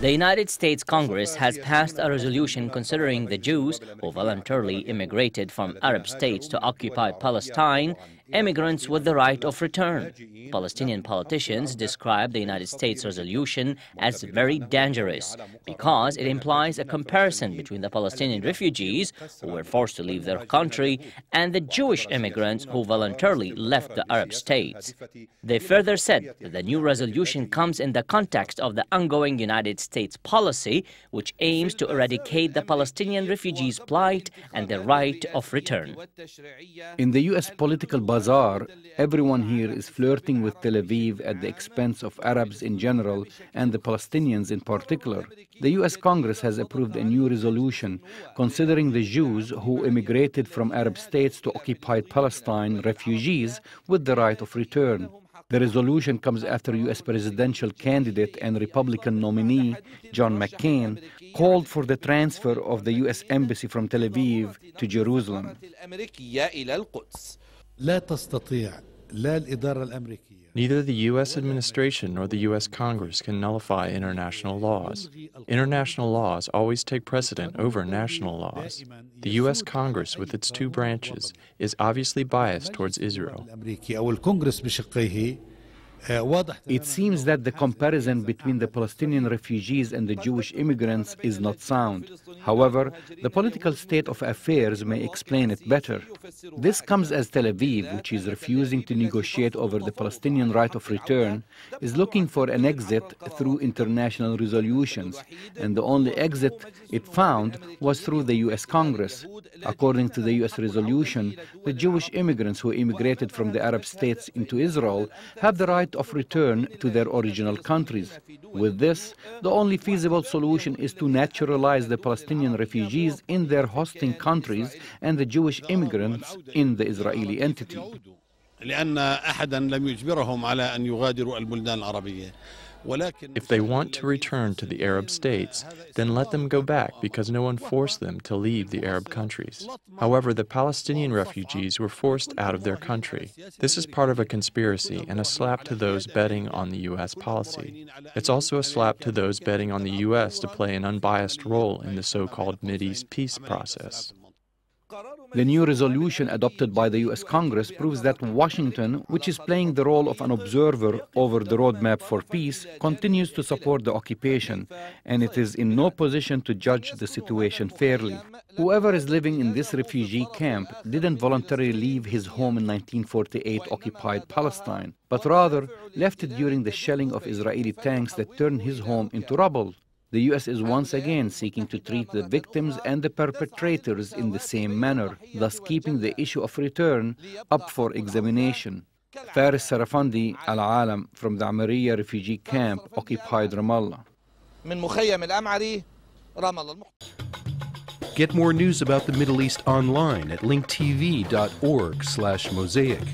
The United States Congress has passed a resolution considering the Jews who voluntarily immigrated from Arab states to occupy Palestine immigrants with the right of return. Palestinian politicians describe the United States resolution as very dangerous because it implies a comparison between the Palestinian refugees who were forced to leave their country and the Jewish immigrants who voluntarily left the Arab states. They further said that the new resolution comes in the context of the ongoing United States policy, which aims to eradicate the Palestinian refugees' plight and their right of return. In the U.S. political bazaar, everyone here is flirting with Tel Aviv at the expense of Arabs in general and the Palestinians in particular. The U.S. Congress has approved a new resolution considering the Jews who immigrated from Arab states to occupied Palestine refugees with the right of return. The resolution comes after U.S. presidential candidate and Republican nominee John McCain called for the transfer of the U.S. embassy from Tel Aviv to Jerusalem. Neither the U.S. administration nor the U.S. Congress can nullify international laws. International laws always take precedent over national laws. The U.S. Congress, with its two branches, is obviously biased towards Israel. It seems that the comparison between the Palestinian refugees and the Jewish immigrants is not sound. However, the political state of affairs may explain it better. This comes as Tel Aviv, which is refusing to negotiate over the Palestinian right of return, is looking for an exit through international resolutions, and the only exit it found was through the U.S. Congress. According to the U.S. resolution, the Jewish immigrants who immigrated from the Arab states into Israel have the right of return to their original countries. With this, the only feasible solution is to naturalize the Palestinian refugees in their hosting countries and the Jewish immigrants in the Israeli entity. If they want to return to the Arab states, then let them go back because no one forced them to leave the Arab countries. However, the Palestinian refugees were forced out of their country. This is part of a conspiracy and a slap to those betting on the U.S. policy. It's also a slap to those betting on the U.S. to play an unbiased role in the so-called Mideast peace process. The new resolution adopted by the U.S. Congress proves that Washington, which is playing the role of an observer over the roadmap for peace, continues to support the occupation, and it is in no position to judge the situation fairly. Whoever is living in this refugee camp didn't voluntarily leave his home in 1948 occupied Palestine, but rather left it during the shelling of Israeli tanks that turned his home into rubble. The U.S. is once again seeking to treat the victims and the perpetrators in the same manner, thus keeping the issue of return up for examination. Faris Sarafandi, Al-Alam, from the Amariya refugee camp, occupied Ramallah. Get more news about the Middle East online at linktv.org/mosaic.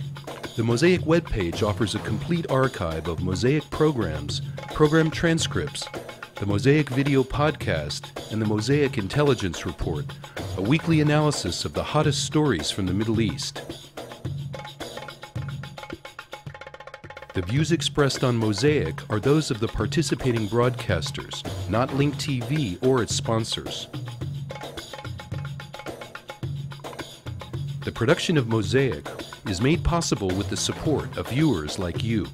The Mosaic webpage offers a complete archive of Mosaic programs, program transcripts, the Mosaic Video Podcast, and the Mosaic Intelligence Report, a weekly analysis of the hottest stories from the Middle East. The views expressed on Mosaic are those of the participating broadcasters, not Link TV or its sponsors. The production of Mosaic is made possible with the support of viewers like you.